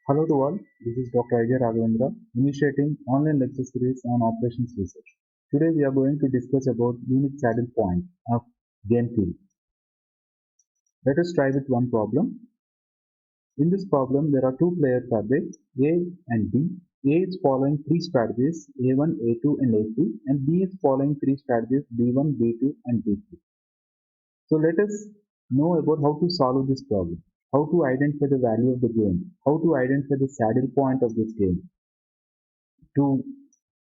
Hello to all, this is Dr. Ajay Raghavendra, initiating online lecture series on operations research. Today we are going to discuss about unique saddle point of game theory. Let us try with one problem. In this problem, there are two players are there, A and B. A is following three strategies, A1, A2 and A3, and B is following three strategies, B1, B2 and B3. So let us know about how to solve this problem, how to identify the value of the game, how to identify the saddle point of this game. To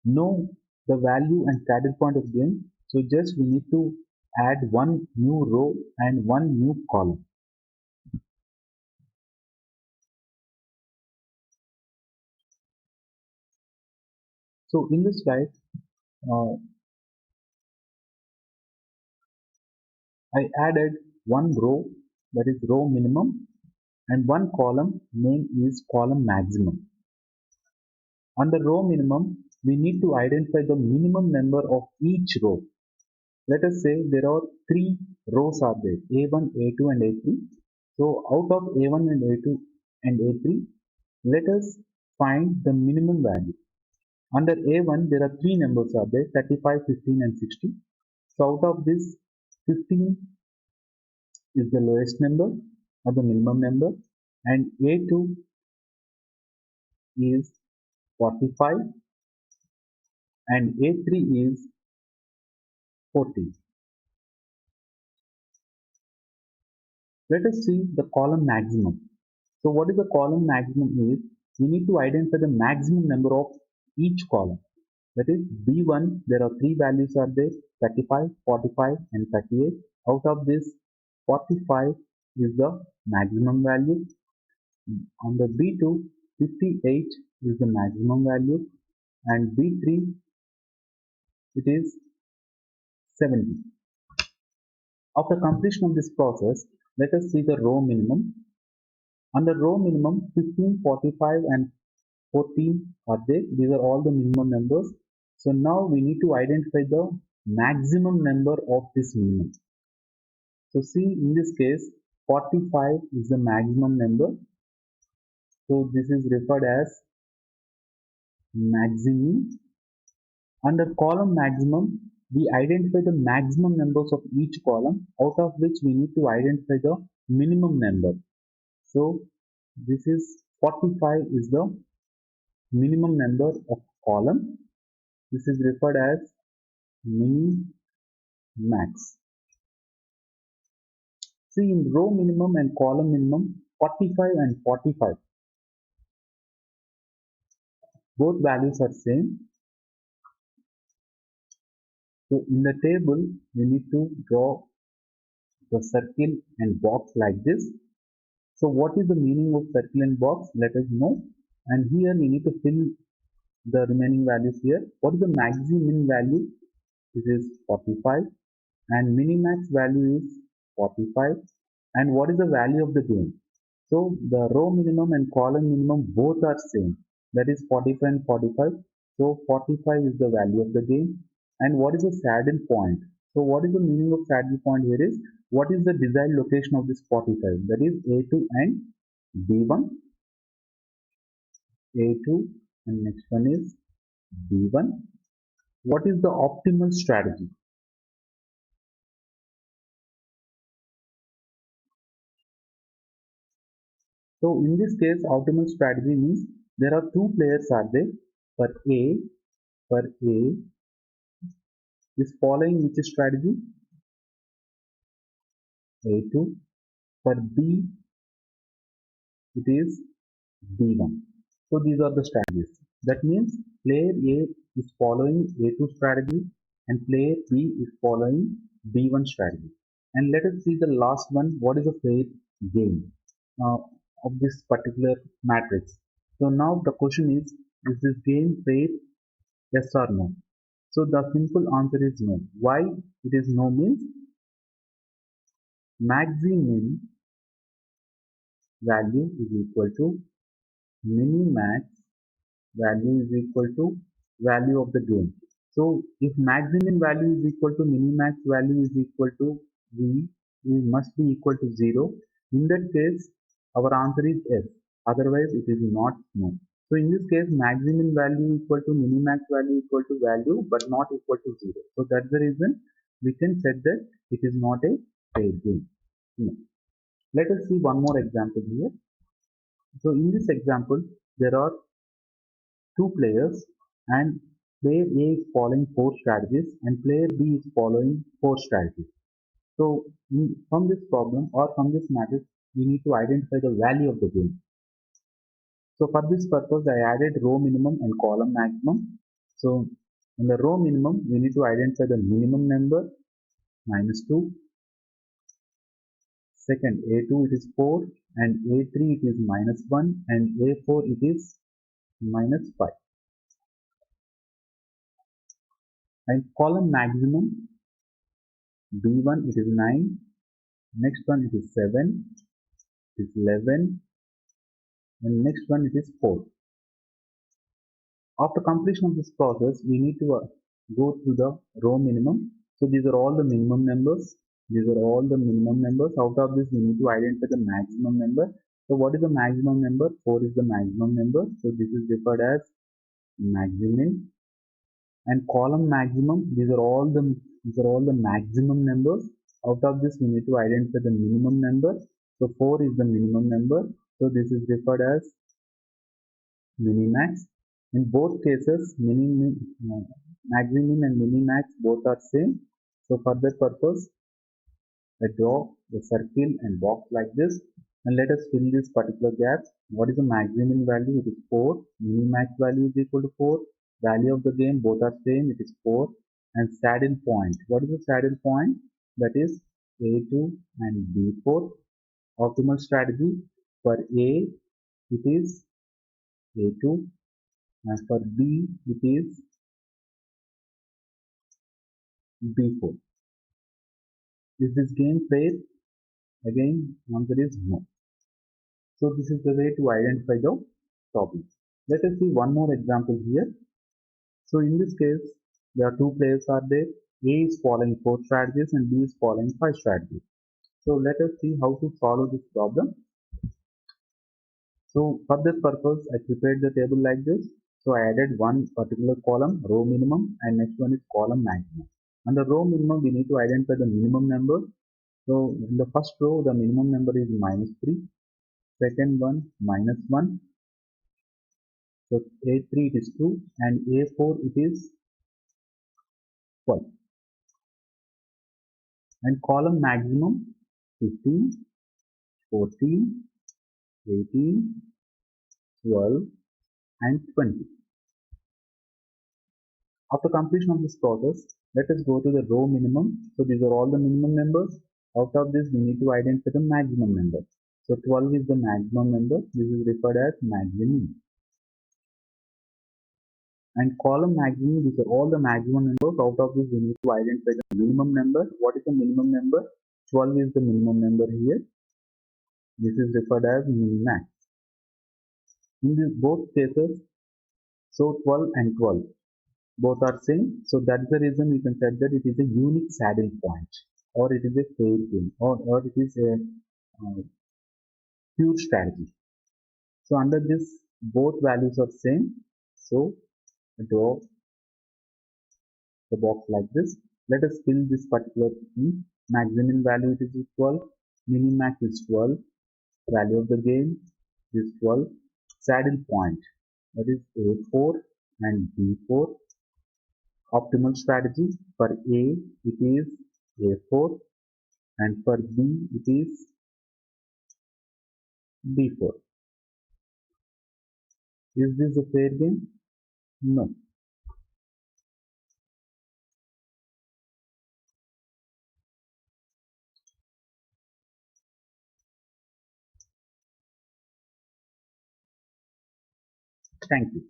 know the value and saddle point of game, so just we need to add one new row and one new column. So in this slide, uh, I added one row, that is row minimum, and one column name is column maximum. Under row minimum, we need to identify the minimum number of each row. Let us say there are three rows are there, A1, A2 and A3. So out of A1 and A2 and A3, let us find the minimum value. Under A1, there are three numbers are there, 35, 15 and 60. So out of this, 15 is the lowest number or the minimum number, and A2 is 45 and A3 is 40. Let us see the column maximum. So what is the column maximum is, we need to identify the maximum number of each column. That is B1, there are three values are there, 35, 45 and 38. Out of this, 45 is the maximum value. On the B2, 58 is the maximum value, and B3 it is 70. After completion of this process, let us see the row minimum. Under row minimum, 15, 45 and 14 are there. These are all the minimum numbers. So now we need to identify the maximum number of this minimum. So see, in this case, 45 is the maximum number. So this is referred as maximum. Under column maximum, we identify the maximum numbers of each column, out of which we need to identify the minimum number. So this is 45 is the minimum number of column. This is referred as min max. See, in row minimum and column minimum, 45 and 45, both values are same. So in the table, we need to draw the circle and box like this. So what is the meaning of circle and box? Let us know. And here we need to fill the remaining values here. What is the maximum value? This is 45 and minimax value is 45. And what is the value of the game? So the row minimum and column minimum both are same. That is 45 and 45. So 45 is the value of the game. And what is the saddle point? So what is the meaning of saddle point here is, what is the desired location of this 45? That is A2 and B1. A2 and next one is B1. What is the optimal strategy? So in this case, optimal strategy means there are two players are there. For A is following which strategy? A2. For B, it is B1. So these are the strategies. That means player A is following A2 strategy and player B is following B1 strategy. And let us see the last one. What is a fair game of this particular matrix? So now the question is this game fair? Yes or no? So the simple answer is no. Why it is no means, maximum value is equal to minimax value is equal to value of the game. So if maximum value is equal to minimax value is equal to V, it must be equal to 0. In that case, our answer is S. Otherwise it is not no. So in this case, maximum value equal to minimax value equal to value but not equal to 0. So that's the reason we can say that it is not a fair game. No. Let us see one more example here. So in this example, there are two players and player A is following four strategies and player B is following four strategies. So from this problem or from this matrix, we need to identify the value of the game. So for this purpose, I added row minimum and column maximum. So in the row minimum, we need to identify the minimum number -2. Second, A2 it is 4 and A3 it is -1 and A4 it is -5. And column maximum B1 it is 9, next one it is 7, it is 11 and next one it is 4. After completion of this process, we need to go to the row minimum. So these are all the minimum numbers. These are all the minimum numbers. Out of this, we need to identify the maximum number. So what is the maximum number? 4 is the maximum number. So this is referred as maximum. And column maximum, these are all the maximum numbers. Out of this, we need to identify the minimum number. So 4 is the minimum number. So this is referred as minimax. In both cases, maximum and minimax both are same. So for that purpose, I draw the circle and box like this. And let us fill this particular gaps. What is the maximum value? It is 4. Minimax value is equal to 4. Value of the game both are same. It is 4. And saddle point. What is the saddle point? That is A2 and B4. Optimal strategy for A, it is A2. And for B, it is B4. Is this game fair? Again, answer is no. So this is the way to identify the problem. Let us see one more example here. So in this case, there are two players are there. A is following 4 strategies and B is following 5 strategies. So let us see how to solve this problem. So for this purpose, I prepared the table like this. So I added one particular column, row minimum, and next one is column maximum. Under row minimum, we need to identify the minimum number. So in the first row, the minimum number is -3. Second one, -1. So A3 it is 2 and A4 it is 12. And column maximum 15, 14, 18, 12 and 20. After completion of this process, let us go to the row minimum. So these are all the minimum numbers. Out of this, we need to identify the maximum number. So 12 is the maximum number. This is referred as maximum. And column maximum, these are all the maximum numbers. Out of this, we need to identify the minimum number. What is the minimum number? 12 is the minimum number here. This is referred as minimax. In these both cases, so 12 and 12 both are same. So that's the reason we can say that it is a unique saddle point, or it is a fair game, or it is a pure strategy. So under this, both values are same. So draw the box like this. Let us fill this particular thing. Maximum value it is 12, minimax is 12, value of the game is 12, saddle point that is A4 and B4. Optimal strategy for A it is A4 and for B it is B4. Is this a fair game? No. Thank you.